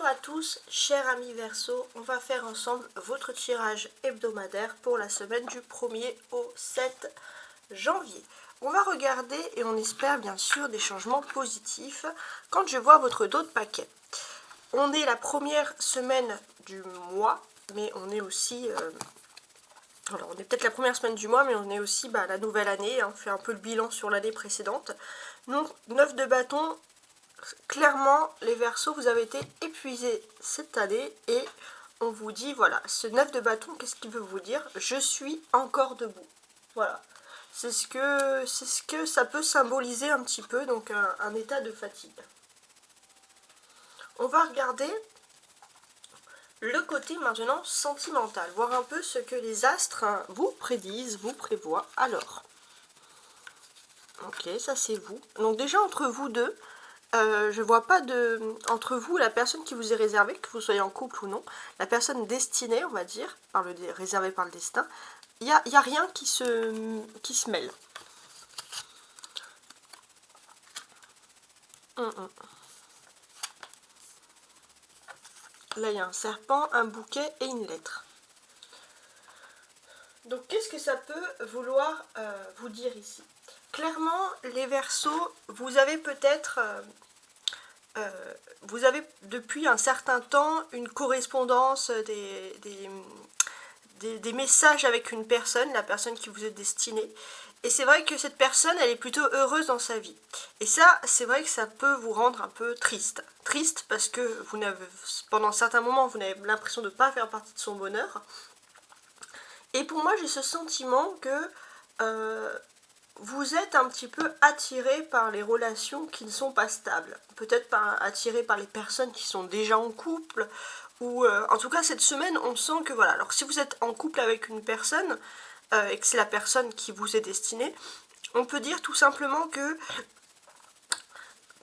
Bonjour à tous, chers amis Verseau, on va faire ensemble votre tirage hebdomadaire pour la semaine du 1er au 7 janvier. On va regarder et on espère bien sûr des changements positifs quand je vois votre dos de paquet. On est la première semaine du mois, mais on est aussi... alors on est peut-être la première semaine du mois, mais on est aussi la nouvelle année, on fait un peu le bilan sur l'année précédente. Donc 9 de bâton. Clairement, les Verseaux, vous avez été épuisés cette année et on vous dit, voilà, ce 9 de bâton, qu'est-ce qu'il veut vous dire? Je suis encore debout. Voilà. C'est ce que ça peut symboliser un petit peu, donc un état de fatigue. On va regarder le côté maintenant sentimental, voir un peu ce que les astres vous prédisent, vous prévoient. Alors, ok, ça c'est vous. Donc déjà entre vous deux, je vois pas entre vous, la personne qui vous est réservée, que vous soyez en couple ou non, la personne destinée, on va dire, réservée par le destin, il y a rien qui se mêle. Là, il y a un serpent, un bouquet et une lettre. Donc, qu'est-ce que ça peut vouloir vous dire ici? Clairement, les Verseaux, vous avez peut-être... vous avez depuis un certain temps une correspondance, des messages avec une personne, la personne qui vous est destinée. Et c'est vrai que cette personne, elle est plutôt heureuse dans sa vie. Et ça, c'est vrai que ça peut vous rendre un peu triste. Triste parce que pendant certains moments, vous avez l'impression de ne pas faire partie de son bonheur. Et pour moi, j'ai ce sentiment que vous êtes un petit peu attiré par les relations qui ne sont pas stables. Peut-être attiré par les personnes qui sont déjà en couple. Ou en tout cas, cette semaine, on sent que voilà. Alors si vous êtes en couple avec une personne, et que c'est la personne qui vous est destinée, on peut dire tout simplement que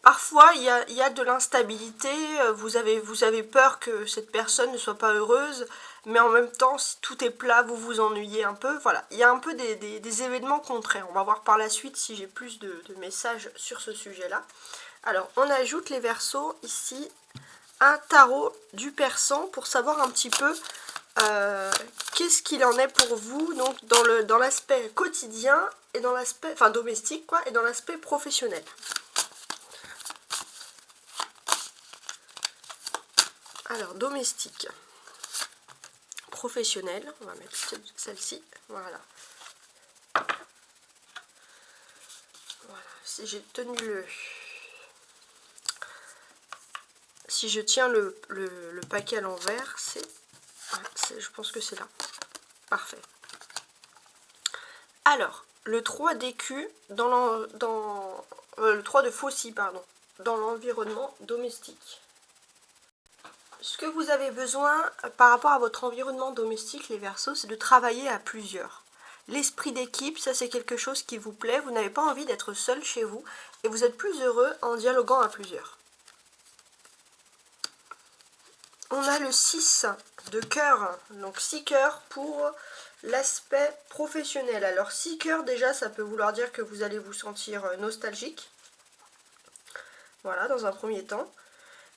parfois il y a de l'instabilité, vous avez peur que cette personne ne soit pas heureuse, mais en même temps, si tout est plat, vous vous ennuyez un peu. Voilà, il y a un peu des événements contraires. On va voir par la suite si j'ai plus de messages sur ce sujet-là. Alors, on ajoute les Verseaux ici, un tarot du persan pour savoir un petit peu qu'est-ce qu'il en est pour vous, donc dans l'aspect quotidien et dans l'aspect, enfin domestique quoi, et dans l'aspect professionnel. Alors, domestique, professionnel, on va mettre celle-ci, voilà. Voilà, si j'ai tenu si je tiens le paquet à l'envers, je pense que c'est là. Parfait. Alors, le 3 d'écu le 3 de faucille, pardon, dans l'environnement domestique. Ce que vous avez besoin par rapport à votre environnement domestique, les Verseaux, c'est de travailler à plusieurs. L'esprit d'équipe, ça c'est quelque chose qui vous plaît, vous n'avez pas envie d'être seul chez vous et vous êtes plus heureux en dialoguant à plusieurs. On a le 6 de cœur, donc 6 cœurs pour l'aspect professionnel. Alors 6 cœurs déjà, ça peut vouloir dire que vous allez vous sentir nostalgique. Voilà, dans un premier temps.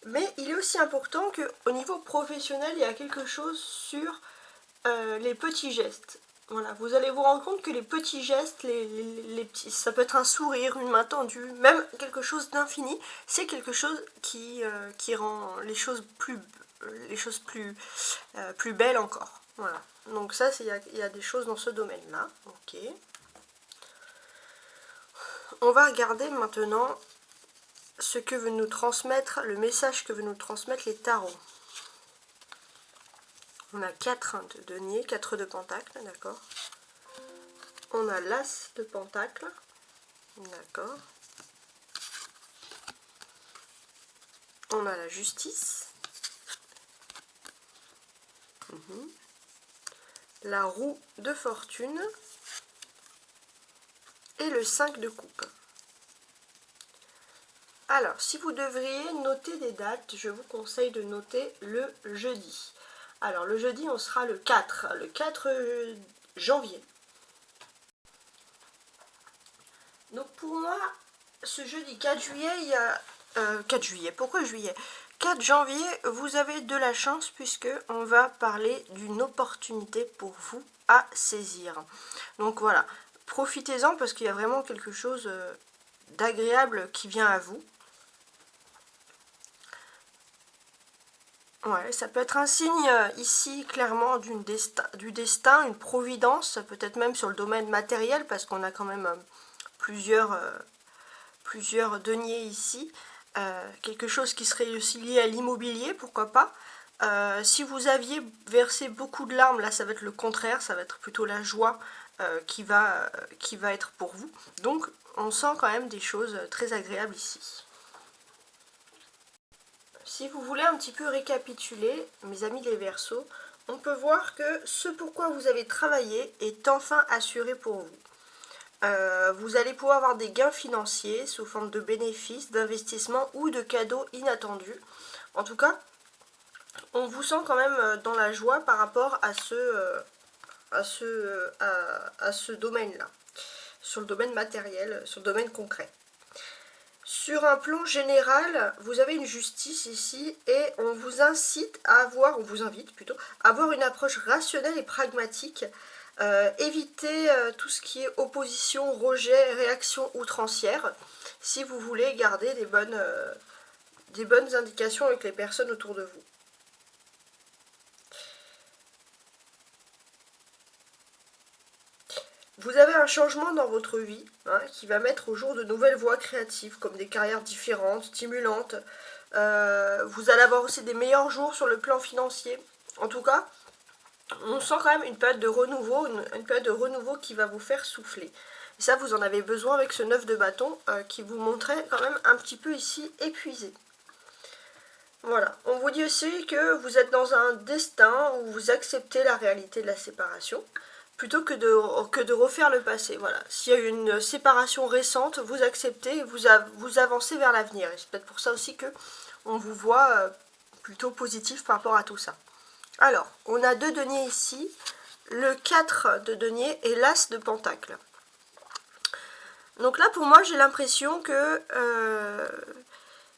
Mais il est aussi important qu'au niveau professionnel, il y a quelque chose sur les petits gestes. Voilà, vous allez vous rendre compte que les petits gestes, les petits, ça peut être un sourire, une main tendue, même quelque chose d'infini, c'est quelque chose qui rend les choses plus belles encore. Voilà, donc ça, il y a des choses dans ce domaine-là. Ok. On va regarder maintenant ce que veut nous transmettre, le message que veut nous transmettre les tarots. On a 4 de denier, 4 de pentacle, d'accord. On a l'as de pentacle, d'accord. On a la justice. La roue de fortune. Et le 5 de coupe. Alors, si vous devriez noter des dates, je vous conseille de noter le jeudi. Alors, le jeudi, on sera le 4 janvier. Donc, pour moi, ce jeudi 4 juillet, il y a... 4 juillet, pourquoi juillet? 4 janvier, vous avez de la chance puisque on va parler d'une opportunité pour vous à saisir. Donc voilà, profitez-en parce qu'il y a vraiment quelque chose d'agréable qui vient à vous. Ouais, ça peut être un signe ici clairement du destin, une providence, peut-être même sur le domaine matériel parce qu'on a quand même plusieurs deniers ici. Quelque chose qui serait aussi lié à l'immobilier, pourquoi pas. Si vous aviez versé beaucoup de larmes, là ça va être le contraire, ça va être plutôt la joie qui va être pour vous. Donc on sent quand même des choses très agréables ici. Si vous voulez un petit peu récapituler, mes amis les Verseaux, on peut voir que ce pourquoi vous avez travaillé est enfin assuré pour vous. Vous allez pouvoir avoir des gains financiers sous forme de bénéfices, d'investissements ou de cadeaux inattendus. En tout cas, on vous sent quand même dans la joie par rapport à ce domaine-là, sur le domaine matériel, sur le domaine concret. Sur un plan général, vous avez une justice ici et on vous incite à avoir, on vous invite plutôt, à avoir une approche rationnelle et pragmatique. Évitez tout ce qui est opposition, rejet, réaction outrancière si vous voulez garder des bonnes indications avec les personnes autour de vous. Vous avez un changement dans votre vie qui va mettre au jour de nouvelles voies créatives, comme des carrières différentes, stimulantes. Vous allez avoir aussi des meilleurs jours sur le plan financier. En tout cas, on sent quand même une période de renouveau, une période de renouveau qui va vous faire souffler. Et ça, vous en avez besoin avec ce 9 de bâton qui vous montrait quand même un petit peu ici épuisé. Voilà, on vous dit aussi que vous êtes dans un destin où vous acceptez la réalité de la séparation plutôt que de refaire le passé. Voilà, s'il y a eu une séparation récente, vous acceptez et vous avancez vers l'avenir. Et c'est peut-être pour ça aussi que on vous voit plutôt positif par rapport à tout ça. Alors, on a 2 deniers ici, le 4 de denier et l'as de pentacle. Donc là, pour moi, j'ai l'impression que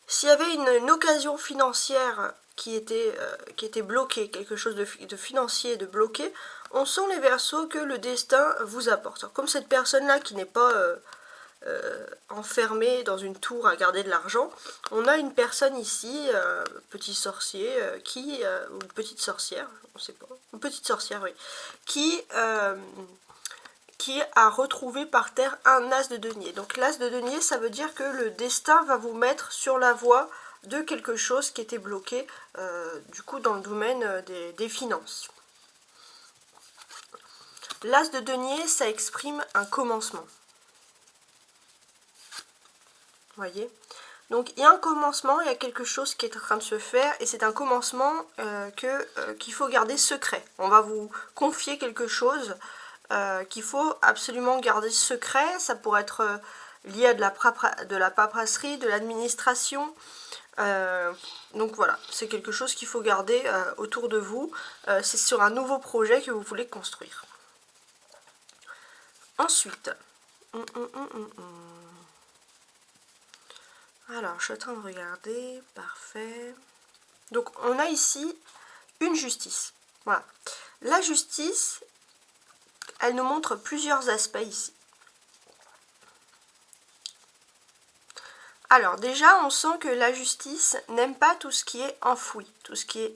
s'il y avait une occasion financière qui était bloquée, quelque chose de financier, de bloqué, on sent les Verseaux que le destin vous apporte. Alors, comme cette personne-là qui n'est pas enfermée dans une tour à garder de l'argent, on a une personne ici, petit sorcier, ou une petite sorcière, on sait pas, une petite sorcière, oui, qui a retrouvé par terre un as de denier. Donc l'as de denier, ça veut dire que le destin va vous mettre sur la voie de quelque chose qui était bloqué, du coup dans le domaine des finances. L'as de denier, ça exprime un commencement. Vous voyez ? Donc il y a un commencement, il y a quelque chose qui est en train de se faire et c'est un commencement qu'il faut garder secret. On va vous confier quelque chose qu'il faut absolument garder secret. Ça pourrait être lié à de la paperasserie, de l'administration. Donc voilà, c'est quelque chose qu'il faut garder autour de vous. C'est sur un nouveau projet que vous voulez construire. Ensuite, alors je suis en train de regarder, parfait. Donc on a ici une justice. Voilà. La justice, elle nous montre plusieurs aspects ici. Alors déjà, on sent que la justice n'aime pas tout ce qui est enfoui, tout ce qui est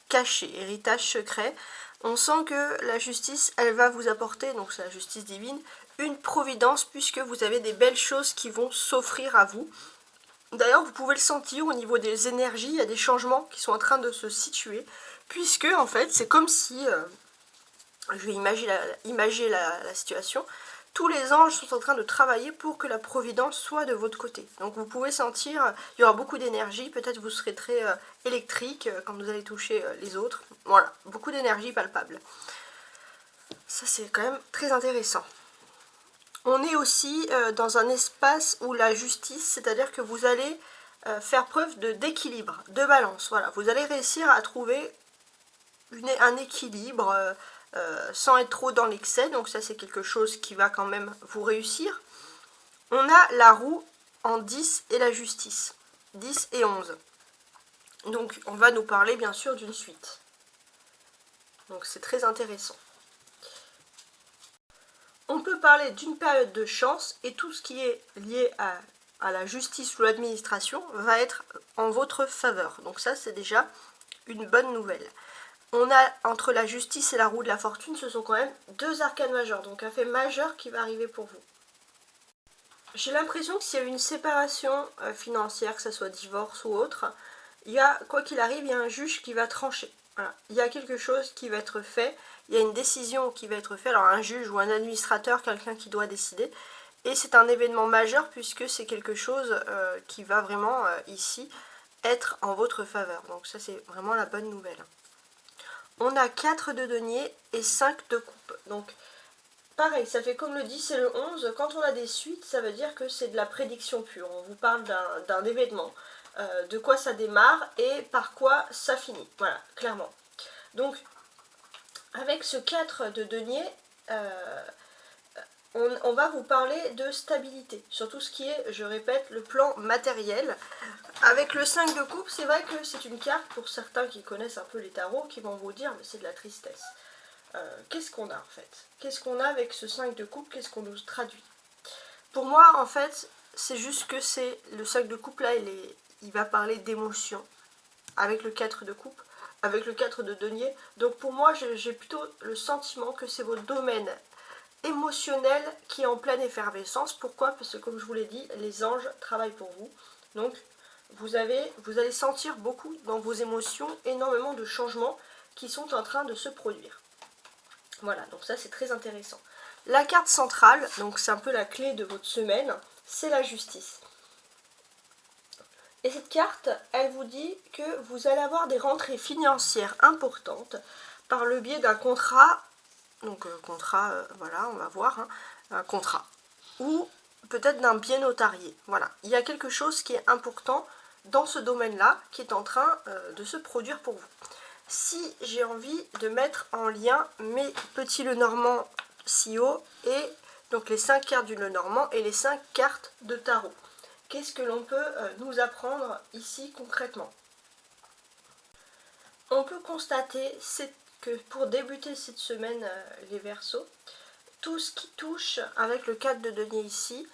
caché, héritage secret. On sent que la justice, elle va vous apporter, donc c'est la justice divine, une providence puisque vous avez des belles choses qui vont s'offrir à vous. D'ailleurs, vous pouvez le sentir au niveau des énergies, il y a des changements qui sont en train de se situer, puisque en fait, c'est comme si, je vais imaginer la situation, tous les anges sont en train de travailler pour que la providence soit de votre côté. Donc vous pouvez sentir, il y aura beaucoup d'énergie, peut-être vous serez très électrique quand vous allez toucher les autres. Voilà, beaucoup d'énergie palpable. Ça c'est quand même très intéressant. On est aussi dans un espace où la justice, c'est-à-dire que vous allez faire preuve d'équilibre, de balance. Voilà, vous allez réussir à trouver un équilibre sans être trop dans l'excès, donc ça c'est quelque chose qui va quand même vous réussir. On a la roue en 10 et la justice, 10 et 11. Donc on va nous parler bien sûr d'une suite. Donc c'est très intéressant. On peut parler d'une période de chance et tout ce qui est lié à la justice ou l'administration va être en votre faveur. Donc ça c'est déjà une bonne nouvelle. On a entre la justice et la roue de la fortune, ce sont quand même deux arcanes majeures, donc un fait majeur qui va arriver pour vous. J'ai l'impression que s'il y a une séparation financière, que ce soit divorce ou autre, il y a, quoi qu'il arrive, il y a un juge qui va trancher. Voilà. Il y a quelque chose qui va être fait, il y a une décision qui va être faite, alors un juge ou un administrateur, quelqu'un qui doit décider, et c'est un événement majeur puisque c'est quelque chose qui va vraiment ici être en votre faveur. Donc ça c'est vraiment la bonne nouvelle. On a 4 de denier et 5 de coupe. Donc pareil, ça fait comme le 10 et le 11, quand on a des suites, ça veut dire que c'est de la prédiction pure. On vous parle d'un événement, de quoi ça démarre et par quoi ça finit. Voilà, clairement. Donc, avec ce 4 de denier, on va vous parler de stabilité, sur tout ce qui est, je répète, le plan matériel. Avec le 5 de coupe, c'est vrai que c'est une carte, pour certains qui connaissent un peu les tarots, qui vont vous dire, mais c'est de la tristesse. Qu'est-ce qu'on a en fait? Qu'est-ce qu'on a avec ce 5 de coupe? Qu'est-ce qu'on nous traduit? Pour moi, en fait, c'est juste que c'est le 5 de coupe là, il va parler d'émotion avec le 4 de coupe, avec le 4 de denier. Donc pour moi, j'ai plutôt le sentiment que c'est votre domaine émotionnel qui est en pleine effervescence. Pourquoi? Parce que comme je vous l'ai dit, les anges travaillent pour vous. Donc vous allez sentir beaucoup dans vos émotions énormément de changements qui sont en train de se produire. Voilà, donc ça c'est très intéressant. La carte centrale, donc c'est un peu la clé de votre semaine, c'est la justice. Et cette carte, elle vous dit que vous allez avoir des rentrées financières importantes par le biais d'un contrat, donc voilà, on va voir, hein, un contrat, ou peut-être d'un bien notarié. Voilà, il y a quelque chose qui est important dans ce domaine-là qui est en train de se produire pour vous. Si j'ai envie de mettre en lien mes petits Lenormand SIO et donc les 5 cartes du Lenormand et les 5 cartes de tarot, qu'est-ce que l'on peut nous apprendre ici concrètement? On peut constater que pour débuter cette semaine, les Verseaux, tout ce qui touche avec le 4 de denier ici,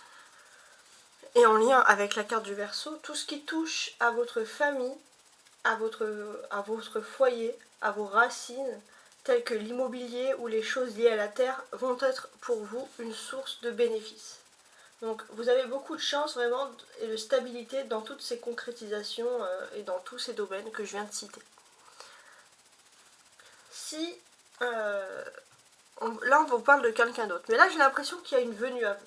et en lien avec la carte du Verseau, tout ce qui touche à votre famille, à votre foyer, à vos racines, telles que l'immobilier ou les choses liées à la terre, vont être pour vous une source de bénéfices. Donc vous avez beaucoup de chance vraiment et de stabilité dans toutes ces concrétisations et dans tous ces domaines que je viens de citer. Si là on vous parle de quelqu'un d'autre, mais là j'ai l'impression qu'il y a une venue à vous.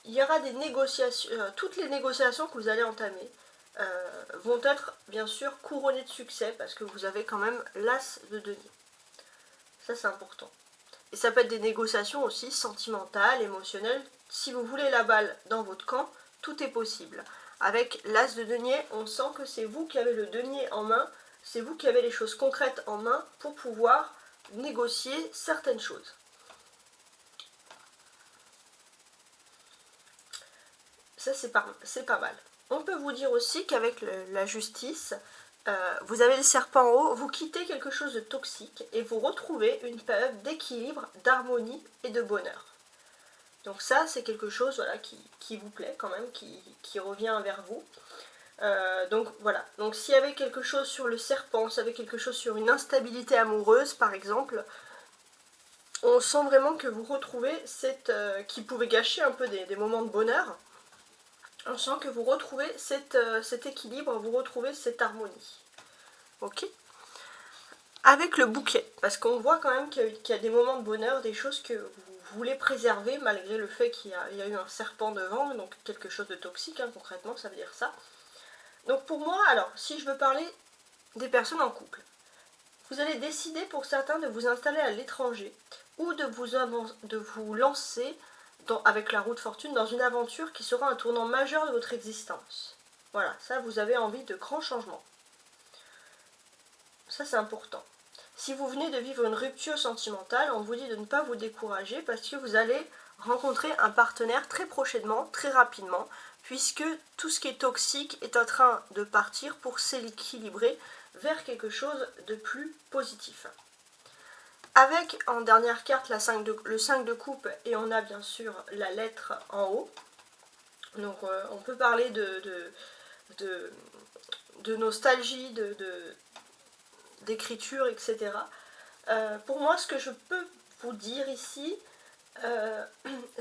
Il y aura des négociations, toutes les négociations que vous allez entamer vont être bien sûr couronnées de succès parce que vous avez quand même l'as de denier. Ça c'est important. Et ça peut être des négociations aussi sentimentales, émotionnelles. Si vous voulez la balle dans votre camp, tout est possible. Avec l'as de denier, on sent que c'est vous qui avez le denier en main, c'est vous qui avez les choses concrètes en main pour pouvoir négocier certaines choses. Ça c'est pas mal. On peut vous dire aussi qu'avec la justice, vous avez le serpent en haut, vous quittez quelque chose de toxique et vous retrouvez une période d'équilibre, d'harmonie et de bonheur. Donc ça, c'est quelque chose voilà, qui vous plaît quand même, qui revient vers vous. Donc voilà, donc s'il y avait quelque chose sur le serpent, s'il y avait quelque chose sur une instabilité amoureuse par exemple, on sent vraiment que vous retrouvez qui pouvait gâcher un peu des moments de bonheur. On sent que vous retrouvez cet équilibre, vous retrouvez cette harmonie. Ok? Avec le bouquet, parce qu'on voit quand même qu'il y a des moments de bonheur, des choses que vous voulez préserver malgré le fait qu'il y a eu un serpent devant, donc quelque chose de toxique, hein, concrètement, ça veut dire ça. Donc pour moi, alors, si je veux parler des personnes en couple, vous allez décider pour certains de vous installer à l'étranger ou de vous lancer avec la roue de fortune dans une aventure qui sera un tournant majeur de votre existence. Voilà, ça vous avez envie de grands changements. Ça c'est important. Si vous venez de vivre une rupture sentimentale, on vous dit de ne pas vous décourager parce que vous allez rencontrer un partenaire très prochainement, très rapidement. puisque tout ce qui est toxique est en train de partir pour s'équilibrer vers quelque chose de plus positif. Avec en dernière carte le 5 de coupe, et on a bien sûr la lettre en haut. Donc on peut parler de nostalgie, d'écriture, etc. Pour moi, ce que je peux vous dire ici,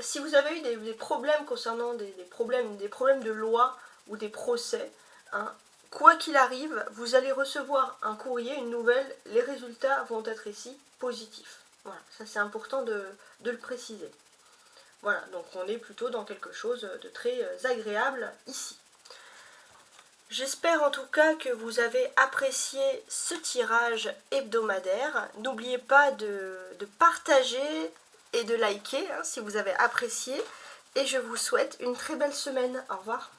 si vous avez eu des problèmes concernant des problèmes de loi ou des procès, hein, quoi qu'il arrive, vous allez recevoir un courrier, une nouvelle, les résultats vont être ici positifs. Voilà, ça c'est important de le préciser. Voilà, donc on est plutôt dans quelque chose de très agréable ici. J'espère en tout cas que vous avez apprécié ce tirage hebdomadaire. N'oubliez pas de partager et de liker hein, si vous avez apprécié. Et je vous souhaite une très belle semaine. Au revoir.